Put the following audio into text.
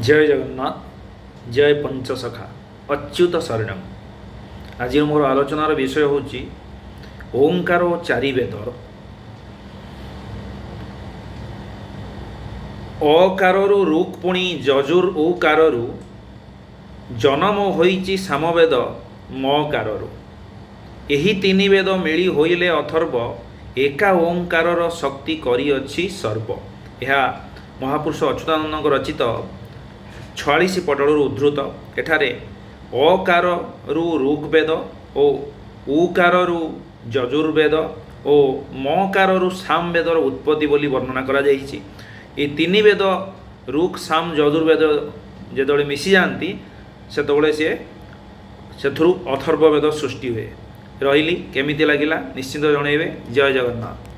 जय जगन्नाथ जय पंचसखा अच्युत शरणम। आज मोर आलोचनार विषय हूँ ओंकार चारि वेदर अकारु रुक्पुणी जजुर उकारु जन्म होइछि सामवेद मकारु। एही तीन वेद मिली होइले अथर्व एका ओंकार शक्ति करिअछि सर्व। यह महापुरुष अच्युतानंद रचित 46 पटलू उद्धृत। एठारे अकार ऋग्वेद और उकार यजुर्वेद और मकार सामवेदर उत्पत्ति बोली वर्णना करा जाइछि। ये तीन वेद ऋक् साम यजुर्वेद जो मिसी जाती से से अथर्ववेद सृष्टि हुए। रही केमिति लगिला निश्चिंत जनइबे। जय जगन्नाथ।